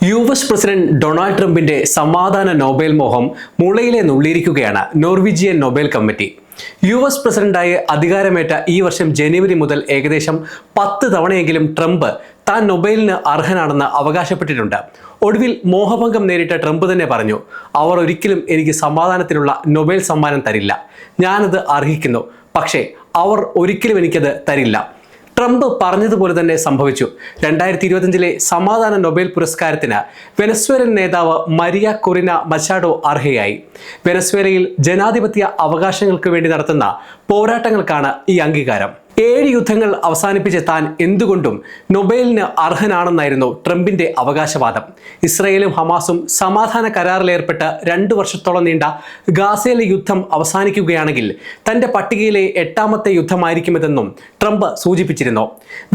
US. President Donald ട്രംപിന്റെ സമാധാന Nobel മോഹം മുളയിലെ നുള്ളിയിരിക്കുകയാണ് നോർവീജിയൻ നൊബേൽ കമ്മിറ്റി. യു.എസ്. പ്രസിഡന്റായി അധികാരമേറ്റ ഈ വർഷം ജനുവരി മുതൽ ഏകദേശം 10 തവണയെങ്കിലും ട്രംപ് താൻ നൊബേലിന് അർഹനാണെന്ന് അവകാശപ്പെട്ടിട്ടുണ്ട്. ഒടുവിൽ മോഹഭംഗം നേരിട്ട ട്രംപ് തന്നെ പറഞ്ഞു, അവർ ഒരിക്കലും എനിക്ക് സമാധാനത്തിനുള്ള നൊബേൽ സമ്മാനം തരില്ല. ഞാനത് അർഹിക്കുന്നു, പക്ഷേ അവർ ഒരിക്കലും എനിക്കത് തരില്ല. ട്രംപ് പറഞ്ഞതുപോലെ തന്നെ സംഭവിച്ചു. 2025 സമാധാന നൊബേൽ പുരസ്കാരത്തിന് വെനസ്വേലൻ നേതാവ് മരിയ കൊറിന മച്ചാഡോ അർഹയായി. വെനസ്വേലയിൽ ജനാധിപത്യ അവകാശങ്ങൾക്ക് വേണ്ടി നടത്തുന്ന പോരാട്ടങ്ങൾക്കാണ് ഈ അംഗീകാരം. 7 യുദ്ധങ്ങൾ അവസാനിപ്പിച്ച താൻ എന്തുകൊണ്ടും നൊബേലിന് അർഹനാണെന്നായിരുന്നു ട്രംപിന്റെ അവകാശവാദം. ഇസ്രയേലും ഹമാസും സമാധാന കരാറിലേർപ്പെട്ട് 2 വർഷത്തോളം നീണ്ട ഗാസയിലെ യുദ്ധം അവസാനിക്കുകയാണെങ്കിൽ തന്റെ പട്ടികയിലെ 8ാമത്തെ യുദ്ധമായിരിക്കുമെന്നും ട്രംപ് സൂചിപ്പിച്ചിരുന്നു.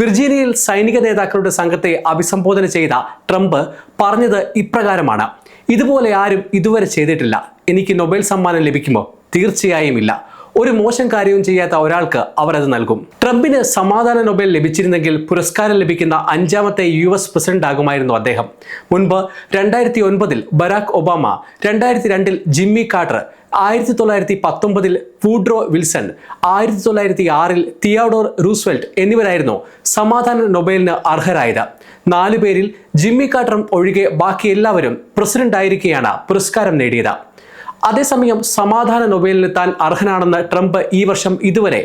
വിർജീനിയയിൽ സൈനിക നേതാക്കളുടെ സംഘത്തെ അഭിസംബോധന ചെയ്ത ട്രംപ് പറഞ്ഞത് ഇപ്രകാരമാണ്: ഇതുപോലെ ആരും ഇതുവരെ ചെയ്തിട്ടില്ല. എനിക്ക് നൊബേൽ സമ്മാനം ലഭിക്കുമോ? തീർച്ചയായും ഇല്ല. ഒരു മോശം കാര്യവും ചെയ്യാത്ത ഒരാൾക്ക് അവർ അത് നൽകും. ട്രംപിന് സമാധാന നൊബേൽ ലഭിച്ചിരുന്നെങ്കിൽ പുരസ്കാരം ലഭിക്കുന്ന 5ാമത്തെ യു.എസ്. പ്രസിഡന്റ് ആകുമായിരുന്നു അദ്ദേഹം. മുൻപ് 2009 Barack Obama, 2002 Jimmy Carter, 1919 Woodrow Wilson, 1906 Theodore Roosevelt എന്നിവരായിരുന്നു സമാധാന നൊബേലിന് അർഹരായത്. 4 പേരിൽ ജിമ്മി കാർട്ടറും ഒഴികെ ബാക്കി എല്ലാവരും പ്രസിഡന്റ് ആയിരിക്കെയാണ് പുരസ്കാരം നേടിയത്. അതേസമയം സമാധാന നൊബേലിന് താൻ അർഹനാണെന്ന് ട്രംപ് ഈ വർഷം ഇതുവരെ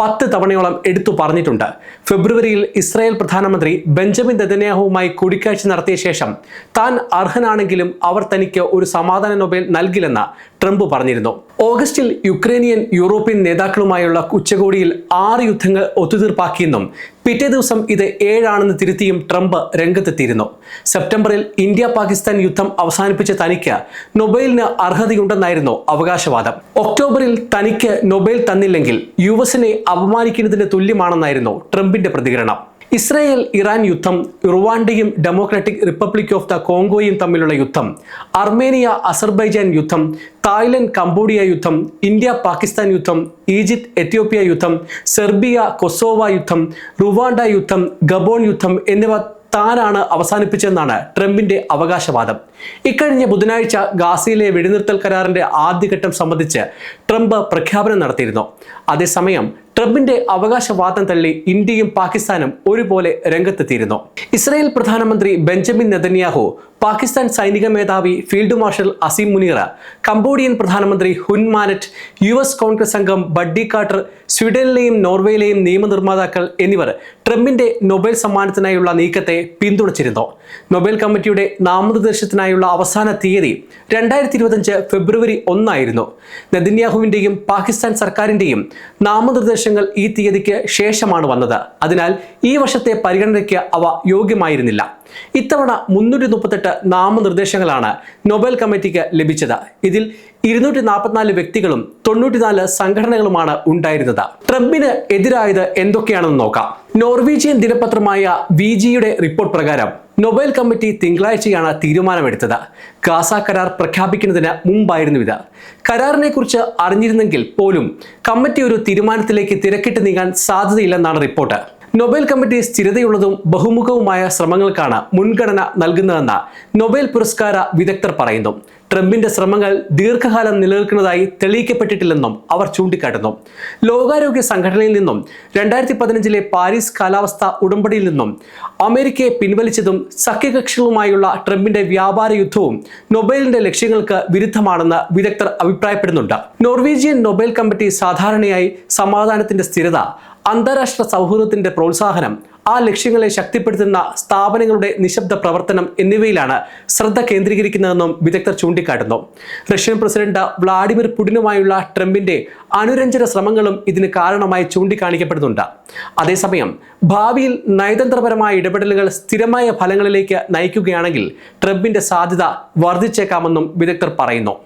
10 തവണയോളം എടുത്തു പറഞ്ഞിട്ടുണ്ട്. ഫെബ്രുവരിയിൽ ഇസ്രായേൽ പ്രധാനമന്ത്രി ബെഞ്ചമിൻ നെതന്യാഹുവുമായി കൂടിക്കാഴ്ച നടത്തിയ ശേഷം താൻ അർഹനാണെങ്കിലും അവർ തനിക്ക് ഒരു സമാധാന നൊബേൽ നൽകില്ലെന്ന് ട്രംപ് പറഞ്ഞിരുന്നു. ഓഗസ്റ്റിൽ യുക്രൈനിയൻ യൂറോപ്യൻ നേതാക്കളുമായുള്ള ഉച്ചകോടിയിൽ 6 യുദ്ധങ്ങൾ ഒത്തുതീർപ്പാക്കിയെന്നും പിറ്റേ ദിവസം ഇത് 7 ആണെന്ന് തിരുത്തിയും ട്രംപ് രംഗത്തെത്തിയിരുന്നു. സെപ്റ്റംബറിൽ ഇന്ത്യ പാകിസ്ഥാൻ യുദ്ധം അവസാനിപ്പിച്ച തനിക്ക് നൊബേലിന് അർഹതയുണ്ടെന്നായിരുന്നു അവകാശവാദം. ഒക്ടോബറിൽ തനിക്ക് നൊബേൽ തന്നില്ലെങ്കിൽ യു.എസിനെ അപമാനിക്കുന്നതിന് തുല്യമാണെന്നായിരുന്നു ട്രംപിന്റെ പ്രതികരണം. ഇസ്രായേൽ ഇറാൻ യുദ്ധം, റുവാണ്ടയും ഡെമോക്രാറ്റിക് റിപ്പബ്ലിക് ഓഫ് ദ കോങ്കോയും തമ്മിലുള്ള യുദ്ധം, അർമേനിയ അസർബൈജാൻ യുദ്ധം, തായ്ലൻഡ് കംബോഡിയ യുദ്ധം, ഇന്ത്യ പാകിസ്ഥാൻ യുദ്ധം, ഈജിപ്ത് എത്യോപ്യ യുദ്ധം, സെർബിയ കൊസോവ യുദ്ധം, റുവാണ്ട യുദ്ധം, ഗബോൺ യുദ്ധം എന്നിവ താനാണ് അവസാനിപ്പിച്ചതെന്നാണ് ട്രംപിന്റെ അവകാശവാദം. ഇക്കഴിഞ്ഞ ബുധനാഴ്ച ഗാസയിലെ വെടിനിർത്തൽ കരാറിന്റെ ആദ്യഘട്ടം സംബന്ധിച്ച് ട്രംപ് പ്രഖ്യാപനം നടത്തിയിരുന്നു. അതേസമയം ട്രംപിന്റെ അവകാശവാദം തള്ളി ഇന്ത്യയും പാകിസ്ഥാനും ഒരുപോലെ രംഗത്തെത്തിയിരുന്നു. ഇസ്രായേൽ പ്രധാനമന്ത്രി ബെഞ്ചമിൻ നെതന്യാഹു, പാകിസ്ഥാൻ സൈനിക മേധാവി field marshal Asim Munir, Cambodian പ്രധാനമന്ത്രി ഹുൻ മാനറ്റ്, യു.എസ്. കോൺഗ്രസ് അംഗം ബഡ്ഡി കാർട്ടർ, സ്വീഡനിലെയും നോർവേയിലെയും നിയമനിർമ്മാതാക്കൾ എന്നിവർ ട്രംപിന്റെ നൊബേൽ സമ്മാനത്തിനായുള്ള നീക്കത്തെ പിന്തുണച്ചിരുന്നു. നൊബേൽ കമ്മിറ്റിയുടെ നാമനിർദ്ദേശത്തിനായുള്ള അവസാന തീയതി 2025 ഫെബ്രുവരി 1 ആയിരുന്നു. നെതന്യാഹുവിന്റെയും പാകിസ്ഥാൻ സർക്കാരിന്റെയും നാമനിർദ്ദേശങ്ങൾ ഈ തീയതിക്ക് ശേഷമാണ് വന്നത്. അതിനാൽ ഈ വർഷത്തെ പരിഗണനയ്ക്ക് അവ യോഗ്യമായിരുന്നില്ല. ഇത്തവണ 338 നാമനിർദ്ദേശങ്ങളാണ് നൊബേൽ കമ്മിറ്റിക്ക് ലഭിച്ചത്. ഇതിൽ 244 വ്യക്തികളും 94 സംഘടനകളുമാണ് ഉണ്ടായിരുന്നത്. ട്രംപിന് എതിരായത് എന്തൊക്കെയാണെന്ന് നോക്കാം. നോർവീജിയൻ ദിനപത്രമായ വിജിയുടെ റിപ്പോർട്ട് പ്രകാരം നൊബേൽ കമ്മിറ്റി തിങ്കളാഴ്ചയാണ് തീരുമാനമെടുത്തത്. ഗാസ കരാർ പ്രഖ്യാപിക്കുന്നതിന് മുമ്പായിരുന്നു ഇത്. കരാറിനെ കുറിച്ച് അറിഞ്ഞിരുന്നെങ്കിൽ പോലും കമ്മിറ്റി ഒരു തീരുമാനത്തിലേക്ക് തിരക്കിട്ട് നീങ്ങാൻ സാധ്യതയില്ലെന്നാണ് റിപ്പോർട്ട്. നൊബേൽ കമ്മിറ്റി സ്ഥിരതയുള്ളതും ബഹുമുഖവുമായ ശ്രമങ്ങൾക്കാണ് മുൻഗണന നൽകുന്നതെന്ന് നൊബേൽ പുരസ്കാര വിദഗ്ധർ പറയുന്നു. ട്രംപിന്റെ ശ്രമങ്ങൾ ദീർഘകാലം നിലനിൽക്കുന്നതായി തെളിയിക്കപ്പെട്ടിട്ടില്ലെന്നും അവർ ചൂണ്ടിക്കാട്ടുന്നു. ലോകാരോഗ്യ സംഘടനയിൽ നിന്നും 2015 പാരീസ് കാലാവസ്ഥാ ഉടമ്പടിയിൽ നിന്നും അമേരിക്കയെ പിൻവലിച്ചതും സഖ്യകക്ഷികളുമായുള്ള ട്രംപിന്റെ വ്യാപാര യുദ്ധവും നൊബേലിന്റെ ലക്ഷ്യങ്ങൾക്ക് വിരുദ്ധമാണെന്ന് വിദഗ്ധർ അഭിപ്രായപ്പെടുന്നുണ്ട്. നോർവീജിയൻ നൊബേൽ കമ്മിറ്റി സാധാരണയായി സമാധാനത്തിന്റെ സ്ഥിരത, അന്താരാഷ്ട്ര സൗഹൃദത്തിന്റെ പ്രോത്സാഹനം, ആ ലക്ഷ്യങ്ങളെ ശക്തിപ്പെടുത്തുന്ന സ്ഥാപനങ്ങളുടെ നിശബ്ദ പ്രവർത്തനം എന്നിവയിലാണ് ശ്രദ്ധ കേന്ദ്രീകരിക്കുന്നതെന്നും വിദഗ്ധർ ചൂണ്ടിക്കാട്ടുന്നു. റഷ്യൻ പ്രസിഡന്റ് വ്ളാഡിമിർ പുടിനുമായുള്ള ട്രംപിന്റെ അനുരഞ്ജന ശ്രമങ്ങളും ഇതിന് കാരണമായി ചൂണ്ടിക്കാണിക്കപ്പെടുന്നുണ്ട്. അതേസമയം ഭാവിയിൽ നയതന്ത്രപരമായ ഇടപെടലുകൾ സ്ഥിരമായ ഫലങ്ങളിലേക്ക് നയിക്കുകയാണെങ്കിൽ ട്രംപിന്റെ സാധ്യത വർദ്ധിച്ചേക്കാമെന്നും വിദഗ്ധർ പറയുന്നു.